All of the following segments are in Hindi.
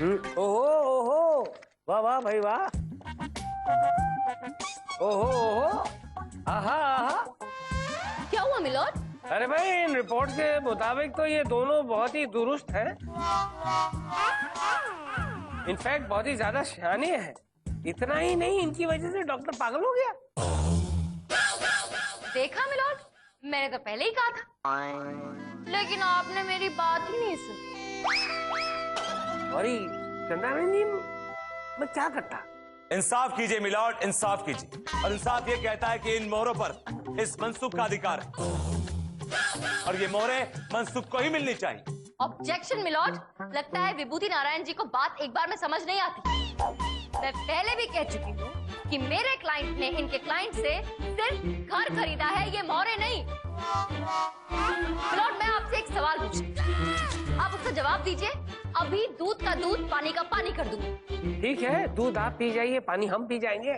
ओहो ओहो, वाह वाह भाई वाह। ओहो ओहो, आहा आहा। क्या हुआ मिलोड? अरे भाई, इन रिपोर्ट के मुताबिक तो ये दोनों बहुत ही दुरुस्त हैं। इनफैक्ट बहुत ही ज्यादा शयाने हैं। इतना ही नहीं, इनकी वजह से डॉक्टर पागल हो गया। देखा मिलोड, मैंने तो पहले ही कहा था, लेकिन आपने मेरी बात ही नहीं सुनी। सॉरी चंद्रानी, मैं क्या करता। इंसाफ कीजिए मिलॉर्ड, इंसाफ कीजिए। और इंसाफ ये कहता है कि इन मोहरों पर इस मनसूब का अधिकार है और ये मोहरें मनसूब को ही मिलनी चाहिए। ऑब्जेक्शन मिलोड, लगता है विभूति नारायण जी को बात एक बार में समझ नहीं आती। मैं पहले भी कह चुकी हूँ कि मेरे क्लाइंट ने इनके क्लाइंट से सिर्फ घर खरीदा है, ये मोहरें नहीं। मिलोड, मैं आपसे एक सवाल पूछूं, आप उसका जवाब दीजिए। अभी दूध का दूध, पानी का पानी कर दूं। ठीक है, दूध आप पी जाइए, पानी हम पी जाएंगे।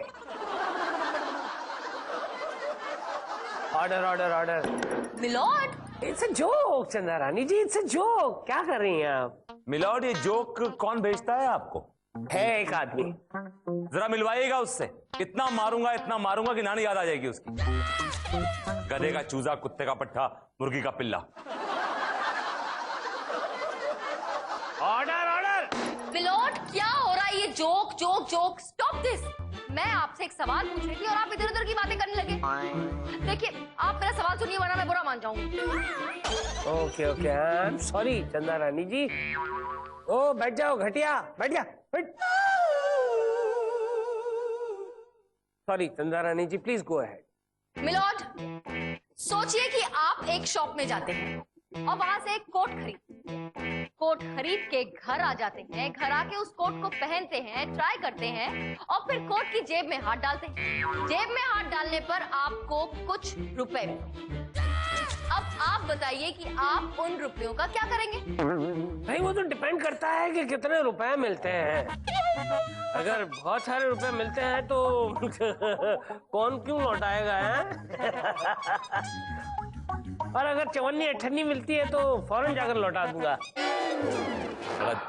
Order order order. Milord, it's a joke Chandrani ji, it's a joke. क्या कर रही हैं आप? मिलॉर्ड, ये जोक कौन भेजता है आपको? है एक आदमी। जरा मिलवाइएगा उससे। इतना मारूंगा कि नानी याद आ जाएगी उसकी। गधे का चूजा, कुत्ते का पट्टा, मुर्गी का पिल्ला। Order order. मिलोड, क्या हो रहा है ये? Joke joke joke, stop this. मैं आपसे एक सवाल पूछ रही थी और आप इधर उधर की बातें करने लगे। देखिए, आप मेरा सवाल सुनिए वरना मैं बुरा मान जाऊंगी। Okay okay, I am sorry Chandrani ji. ओ बैठ जाओ घटिया, बैठ जा, बैठ। Sorry Chandrani ji, please go ahead. Milord, सोचिए कि आप एक शॉप में जाते हैं और वहां से एक कोट खरीद के घर आ जाते हैं। घर आके उस कोट को पहनते हैं, ट्राई करते हैं और फिर कोट की जेब में हाथ डालते हैं। जेब में हाथ डालने पर आपको कुछ रुपए मिले। अब आप बताइए कि आप उन रुपयों का क्या करेंगे? भाई वो तो डिपेंड करता है कि कितने रुपए मिलते हैं। अगर बहुत सारे रुपए मिलते हैं तो कौन क्यों लौटाएगा है? और अगर 54-58 मिलती है तो फौरन जाकर लौटा दूंगा।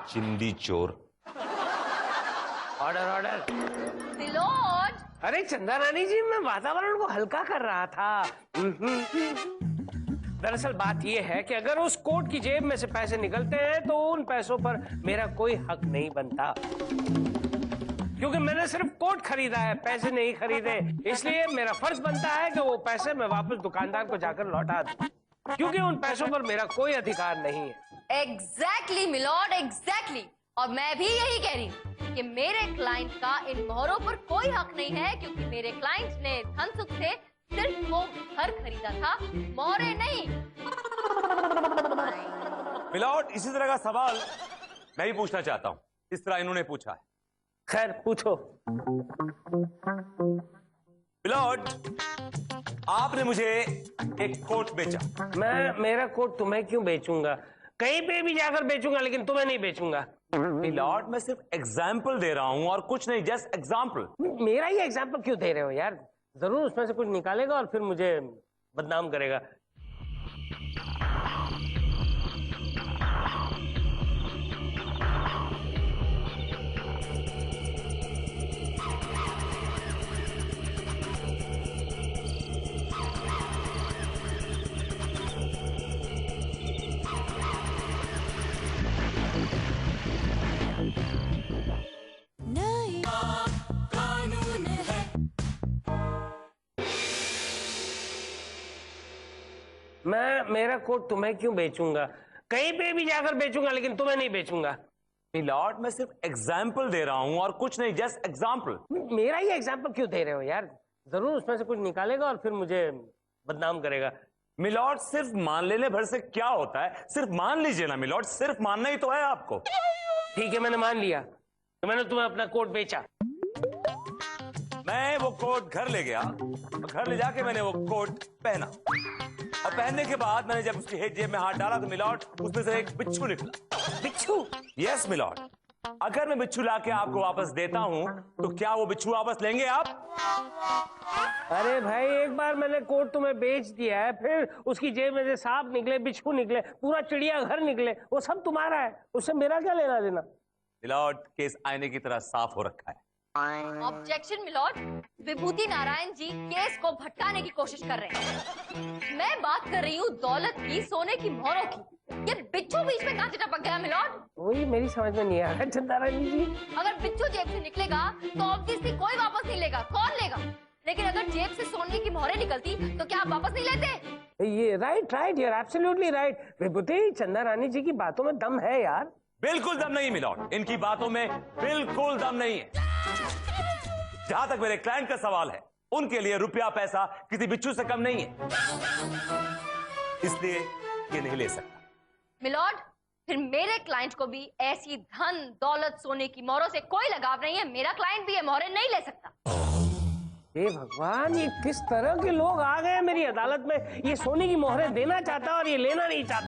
चिंदी चोर। Order order. मिलोड, अरे चंद्रानी जी, मैं वातावरण को हल्का कर रहा था। दरअसल बात यह है कि अगर उस कोट की जेब में से पैसे निकलते हैं तो उन पैसों पर मेरा कोई हक नहीं बनता, क्योंकि मैंने सिर्फ कोट खरीदा है, पैसे नहीं खरीदे। इसलिए मेरा फर्ज बनता है कि वो पैसे मैं वापस दुकानदार को जाकर लौटा दूं, क्योंकि उन पैसों पर मेरा कोई अधिकार नहीं है। Exactly milord, exactly. और मैं भी यही कह रही हूँ कि मेरे क्लाइंट का इन मोहरों पर कोई हक नहीं है, क्योंकि मेरे क्लाइंट ने धन सुख से सिर्फ वो घर खरीदा था, मोहरे नहीं। मिलॉर्ड, इसी तरह का सवाल मैं भी पूछना चाहता हूँ, इस तरह इन्होंने पूछा है। खैर पूछो। मिलॉर्ड, आपने मुझे एक कोट बेचा। मैं मेरा कोट तुम्हें क्यों बेचूंगा? कहीं पे भी जाकर बेचूंगा, लेकिन तुम्हें नहीं बेचूंगा। मिलॉर्ड, मैं सिर्फ एग्जाम्पल दे रहा हूं और कुछ नहीं, जस्ट एग्जाम्पल। मेरा ही एग्जाम्पल क्यों दे रहे हो यार? जरूर उसमें से कुछ निकालेगा और फिर मुझे बदनाम करेगा। मैं मेरा कोट तुम्हें क्यों बेचूंगा? कहीं पे भी जाकर बेचूंगा, लेकिन तुम्हें नहीं बेचूंगा। मिलॉर्ड, मैं सिर्फ एग्जाम्पल दे रहा हूं और कुछ नहीं, जस्ट एग्जाम्पल। मेरा ही एग्जाम्पल क्यों दे रहे हो यार? जरूर उसमें से कुछ निकालेगा और फिर मुझे बदनाम करेगा। मिलॉर्ड, सिर्फ मान लेने भर से क्या होता है? सिर्फ मान लीजिए ना मिलॉर्ड, सिर्फ मानना ही तो है आपको। ठीक है, मैंने मान लिया तो मैंने तुम्हें अपना कोट बेचा। मैं वो कोट घर ले गया और घर ले जाके मैंने वो कोट पहना और पहनने के बाद मैंने जब उसकी जेब में हाथ डाला तो मिलॉर्ड, उसमें से एक बिच्छू निकला। बिच्छू? यस मिलॉर्ड, अगर मैं बिच्छू लाके आपको वापस देता हूं तो क्या वो बिच्छू वापस लेंगे आप? अरे भाई, एक बार मैंने कोट तुम्हें बेच दिया है, फिर उसकी जेब में से सांप निकले, बिच्छू निकले, पूरा चिड़िया घर निकले, वो सब तुम्हारा है, उससे मेरा क्या लेना देना? मिलॉर्ड, केस आईने की तरह साफ हो रखा है। ऑब्जेक्शन मिलॉर्ड, विभूति नारायण जी केस को भटकाने की कोशिश कर रहे हैं। मैं बात कर रही हूँ दौलत की, सोने की मोहरों की। ये बिच्छू बीच में कहाँ से टपक गया मिलॉर्ड? वही मेरी समझ में नहीं आ रहा चंदा रानी जी। अगर बिच्छू जेब से निकलेगा तो ऑब्वियसली कोई वापस नहीं लेगा, कौन लेगा? लेकिन अगर जेब से सोने की मोहरें निकलती तो क्या आप वापस नहीं लेते? ये right you are absolutely right. Vibhuti, Chanda Rani जी की बातों में दम है यार। बिल्कुल दम नहीं मिलॉर्ड, इनकी बातों में बिल्कुल दम नहीं है। जहां तक मेरे क्लाइंट का सवाल है, उनके लिए रुपया पैसा किसी बिच्छू से कम नहीं है, इसलिए ये नहीं ले सकता। मिलॉर्ड, फिर मेरे क्लाइंट को भी ऐसी धन दौलत सोने की मोहरों से कोई लगाव नहीं है। मेरा क्लाइंट भी ये मोहरें नहीं ले सकता। हे भगवान, ये किस तरह के लोग आ गए मेरी अदालत में। ये सोने की मोहरें देना चाहता है और ये लेना नहीं चाहता।